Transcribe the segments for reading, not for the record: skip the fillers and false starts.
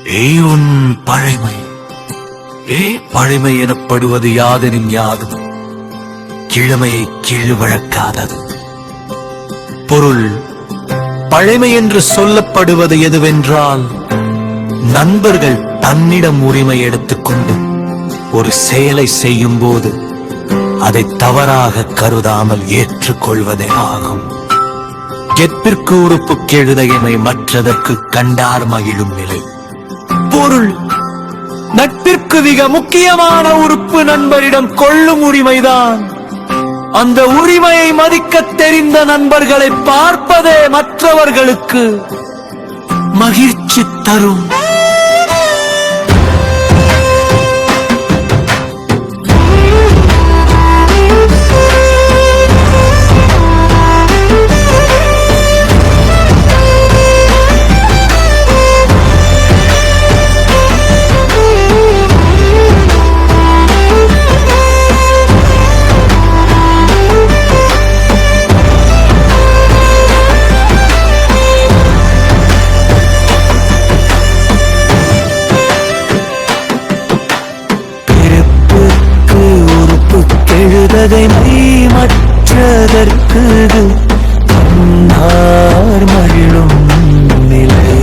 உன் பழைமை பழைமை எனப்படுவது யாதெனின் யாதும் கிழமையை கீழ்வழக்காதது. பொருள் பழைமை என்று சொல்லப்படுவது எதுவென்றால், நண்பர்கள் தன்னிடம் உரிமை எடுத்துக்கொண்டு ஒரு செயலை செய்யும் போது அதை தவறாக கருதாமல் ஏற்றுக்கொள்வதே ஆகும். கெப்பிற்கு உறுப்பு கெழுதையமை மற்றதற்கு கண்டார் மகிழும் நிலை. பொருள் நட்பிற்கு மிக முக்கியமான உறுப்பு நண்பரிடம் கொள்ளும் உரிமைதான். அந்த உரிமையை மதிக்க தெரிந்த நண்பர்களை பார்ப்பதே மற்றவர்களுக்கு மகிழ்ச்சி தரும். மற்றதற்கு கண்ணார் மகிழும் நிலை.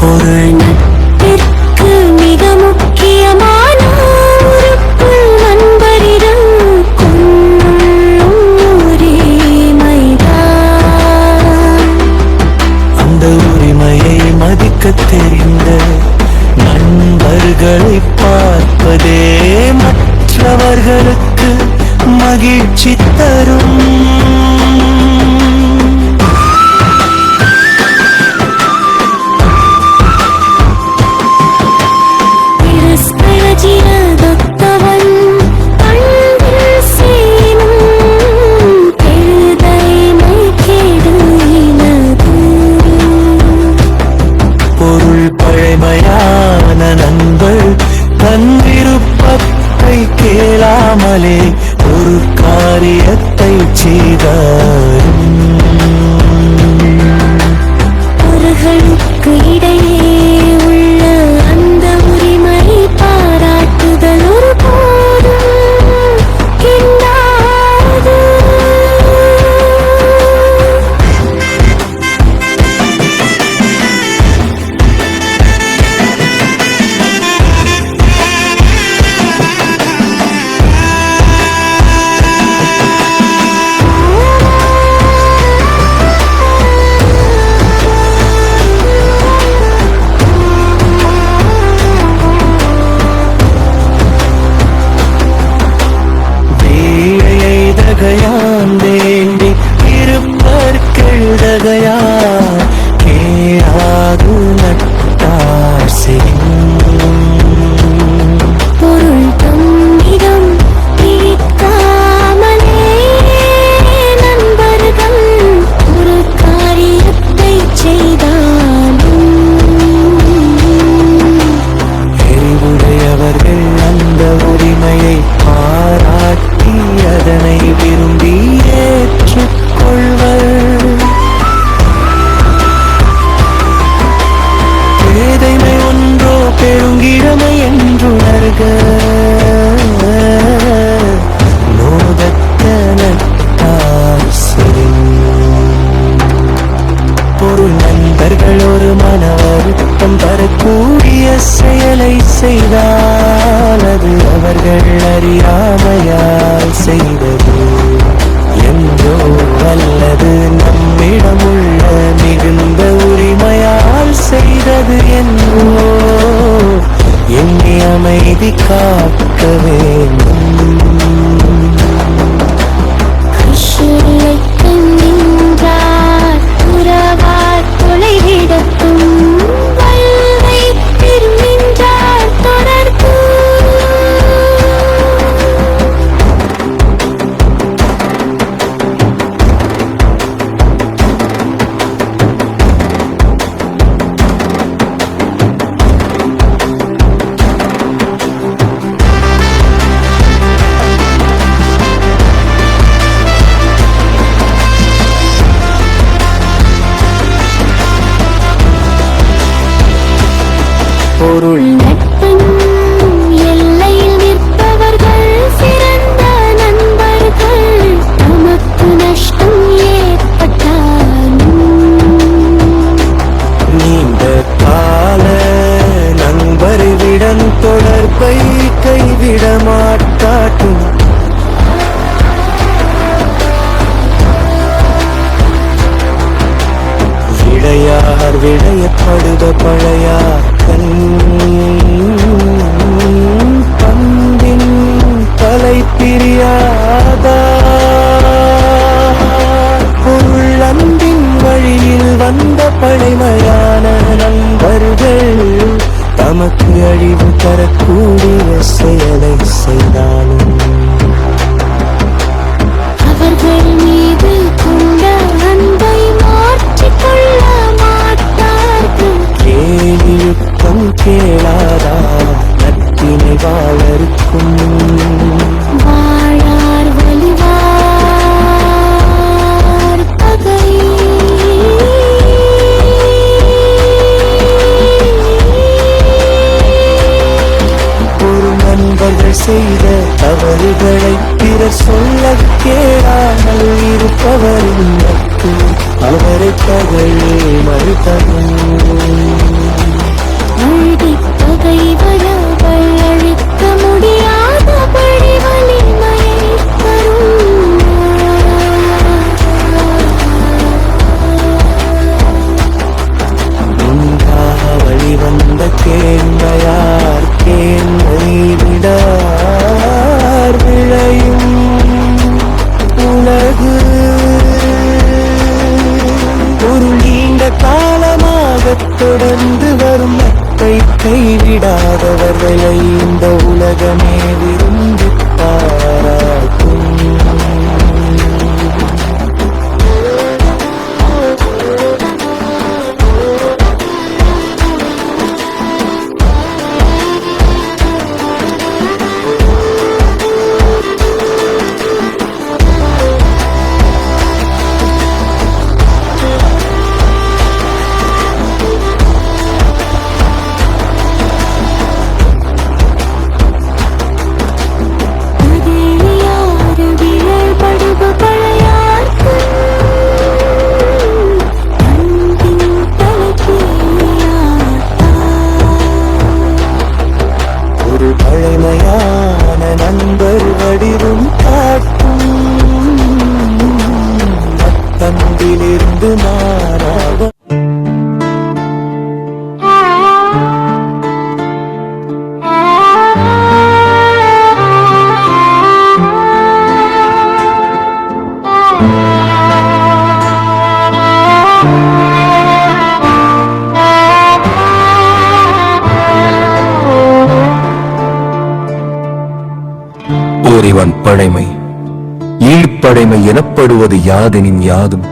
பொருள் நட்பிற்கு மிக முக்கியமான உறுப்பு நண்பரிடம் கொள்ளும் உரிமைதான். அந்த உரிமையை மதிக்க தெரிந்த நண்பர்களை பார்ப்பதே மற்றவர்களுக்கு மகிழ்ச்சி தரும். பொருள் பழைமையான நண்பர் தன் விருப்பத்தை கேளாமலே ஒரு காரியத்தை செய்தார். அவர்களுக்கு இடையே உள்ள அந்த உரிமை பாராட்டுதல் ஒரு போதும் கிண்டாது. வேண்டி இருப்பர் கெழுதகையா கேளாது நட்டார் செய்யும். பொருள் தம்மிடம் பிரிக்காமலே நண்பர்கள் ஒரு காரியத்தை செய்தாலும் எரிவுடையவர்கள் அந்த உரிமையை பாராட்டி அதனை விரும்பி ஏற்றுக்கொள்வர். பேதைமை ஒன்றோ பெருங்கிழமை என்றுணர்க நோதத்தனத்தார் பொருள் நண்பர்கள் ஒரு மன வருத்தம் தரக்கூடிய செயலை செய்தால் அது அவர்கள் அறியாமையால் செய்தது என்றோ அல்லது நம்மிடமுள்ள மிகுந்த உரிமையால் செய்தது என்றோ எண்ணி அமைதி காக்க வேண்டும். நின்றார் உறவார் தொலைவிடத்தும் வல்லை திருநின்றார் தொடர்பு. பொருள் நட்பின் எல்லையில் நிற்பவர்கள் சிறந்த நண்பர்கள். நமக்கு நஷ்டம் ஏற்பட்டாலும் நீண்ட கால நண்பர்விடம் தொடர்பை கைவிட மாட்டாட்டும். விடையார் விடையப்படுத பழையார் பந்தின் தலை பிரியாதா. பொருள் அன்பின் வழியில் வந்த பழைமையான நண்பர்கள் தமக்கு அழிவு தரக்கூடிய செயலை செய்தாலும் அவர்கள் மீது கொண்ட அன்பை மாற்றிக்கொள்ள மாட்டார்கள். கேலியுத்தம் கேளாதா நட்பினை வாழருக்கும். வாழார் வலிவார் பகை. ஒரு நண்பர்கள் செய்த தவறுகளை பிறர் சொல்ல கேளாமல் இருப்பவரின் நட்பு அவரை பகையே மறுத்தரும். அழுதிப் பகைவரவள் அழிக்க முடியாதபடி வலிமையைத் தரும். வழி வந்த கேண்மையார் கேண்மை விடார் விளையும் உலகு. ஒரு நீண்ட காலமாக தொடர்ந்து வரும் நட்பை கைவிடாதவர்களை இந்த உலகமே விரும்பி பாராட்டும். அதிலியாறு விழல்படுப பழையார்க்கு அன்பின் தலைக்கீழாத்தார். ஒரு பழைமையான நண்பர் வடிவும் காட்டும். நத்தம்பிலிருந்து மாறாக ஒருவன் பழைமை ஈழ்ப்படைமை எனப்படுவது யாதெனின் யாதும்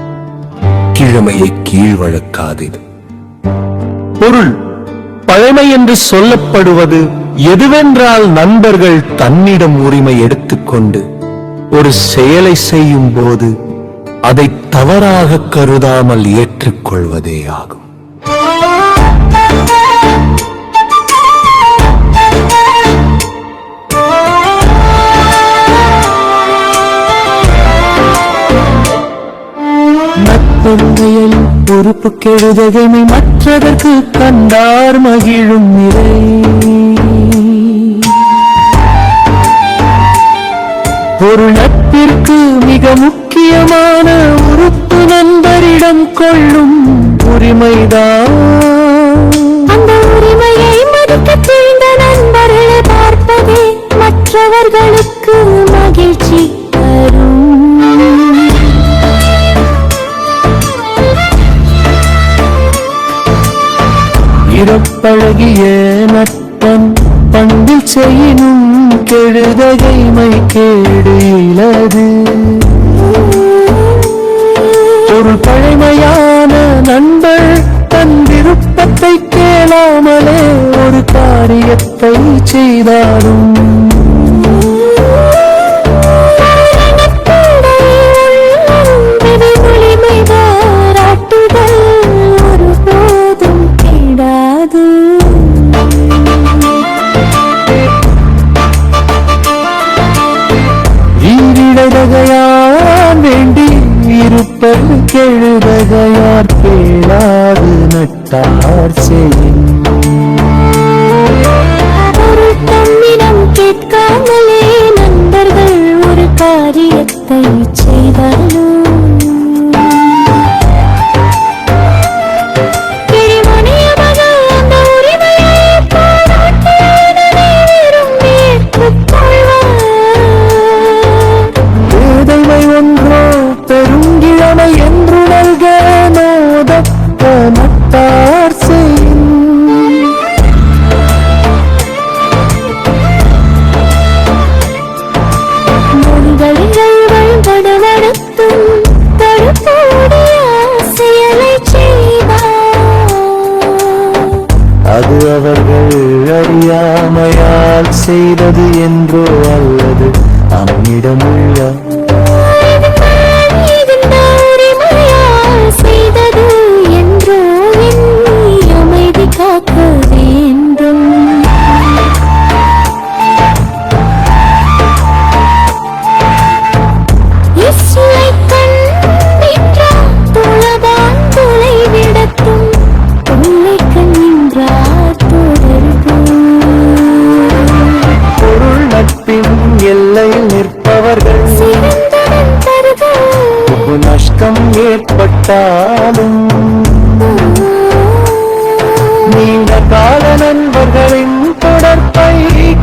கிழமையை கீழ் வழக்காதது. பொருள் பழைமை என்று சொல்லப்படுவது எதுவென்றால் நண்பர்கள் தன்னிடம் உரிமை எடுத்துக்கொண்டு ஒரு செயலை செய்யும் போது அதை தவறாக கருதாமல் ஏற்றுக்கொள்வதே ஆகும். நட்பெங்கையில் பொறுப்பு கெழுதகைமை மற்றதற்கு கண்டார் மகிழும் நிலை. ஒரு நட்பிற்கு மிக முக்கியமான உறுப்பு நண்பரிடம் கொள்ளும் உரிமைதான். அந்த உரிமையை மதிக்கத் தெரிந்த நண்பர்களை பார்ப்பதே மற்றவர்களுக்கு மகிழ்ச்சி தரும். இறப்பழகிய நட்பன் பண்டில் செய்யினும் கெழுதகைமை கேடு இலது. ஒரு பழைமையான நண்பர் தன் விருப்பத்தை கேளாமலே ஒரு காரியத்தை செய்தாலும் ஒருபோதும் கிடாது. சொன்னார் கேளாது நட்டார் செய்யும். ஒரு தம்மிடம் கேட்காமலே நண்பர்கள் ஒரு காரியத்தை செய்தாலும் கிளிமணிய மகள் அந்த உரிமையை பாராட்டியதனை விரும்பி ஏற்றுக்கொள்வார். பேதைமை ஒன்றோ பெருங்கிழமை என்று நல்க நோதக்க நட்டார் செய்யும். மொழிகளில் வழிபடுவதற்கும் தடுப்போடிய செயலை செய்வார். அது அவர்கள் அறியாமையால் செய்தது என்றோ அல்லது அவனிடமுள்ள இந்த உரிமையால் செய்தது என்றோ எண்ணி அமைதி காக்க வேண்டும். இயேசுவை கண்டின்றார் தொழதான் தொலைவிடத்தும் தொல்லை கண்ணின்றார் தொடர்பும். பொருள் நட்பின் எல்லையில் நிற்பவர்கள் சிறந்தவன் தருக நஷ்டம் ஏற்பட்டாலும் நீண்ட கால நண்பர்களின் தொடர்பை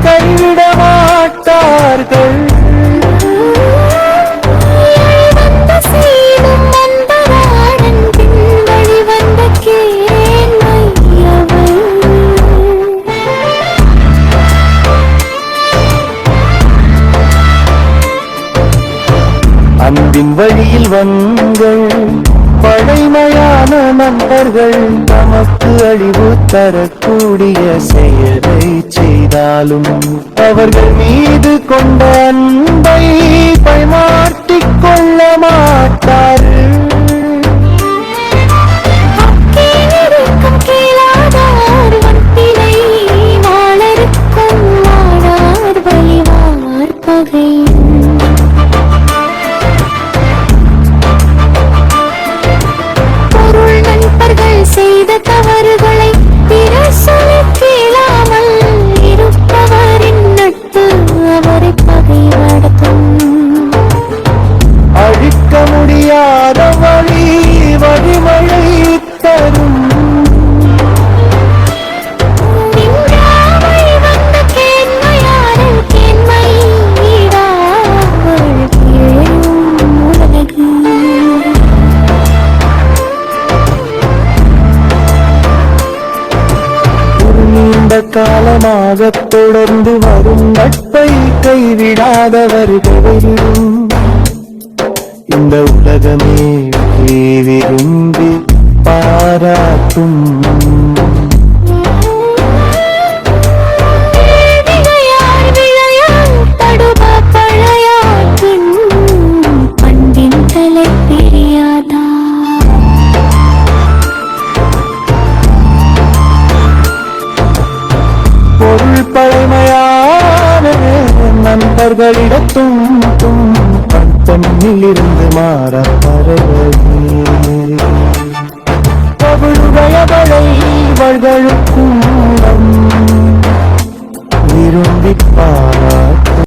கைவிட மாட்டார்கள். வந்த சீடும் நண்பராடன் பின் வழி வந்த கேள்மை அவள். அன்பின் வழியில் வங்கள் பழைமையான நண்பர்கள் நமக்கு அழிவு தரக்கூடிய செயலை செய்தாலும் அவர்கள் மீது கொண்ட அன்பை பைமாற்றிக் கொள்ள மாட்டார்கள். அக்கேயிருக்கும் கேளாதார் வட்டினை வாழருக்கும் வாடார் வலிவார் பகை. பொருள் நண்பர்கள் செய்த தவறுகளை பிறர் சொல்லிக் கேளாமல் இருப்பவரின் நட்பு அவரை பகை நடத்தும். அழிக்க முடியாத வழிமழை தரும். நின்றாவை வந்த கேண்மையாரில் கேண்மை ஈடாவள் கேளும் உலகு. ஒரு நீண்ட காலமாக தொடர்ந்து வரும் நட்பை கைவிடாதவர்களும் இந்த உலகமே விரும்பி பாராட்டும். விளையார் விளையார் தடுப பழையாற்றின் பண்பின் தலை தெரியாதா. பொருள் பழமையான நண்பர்களிடத்தும் தன்னிலிருந்து மாற பரவலுடையவளை இவர்களுக்கும் விரும்பிப்பார்.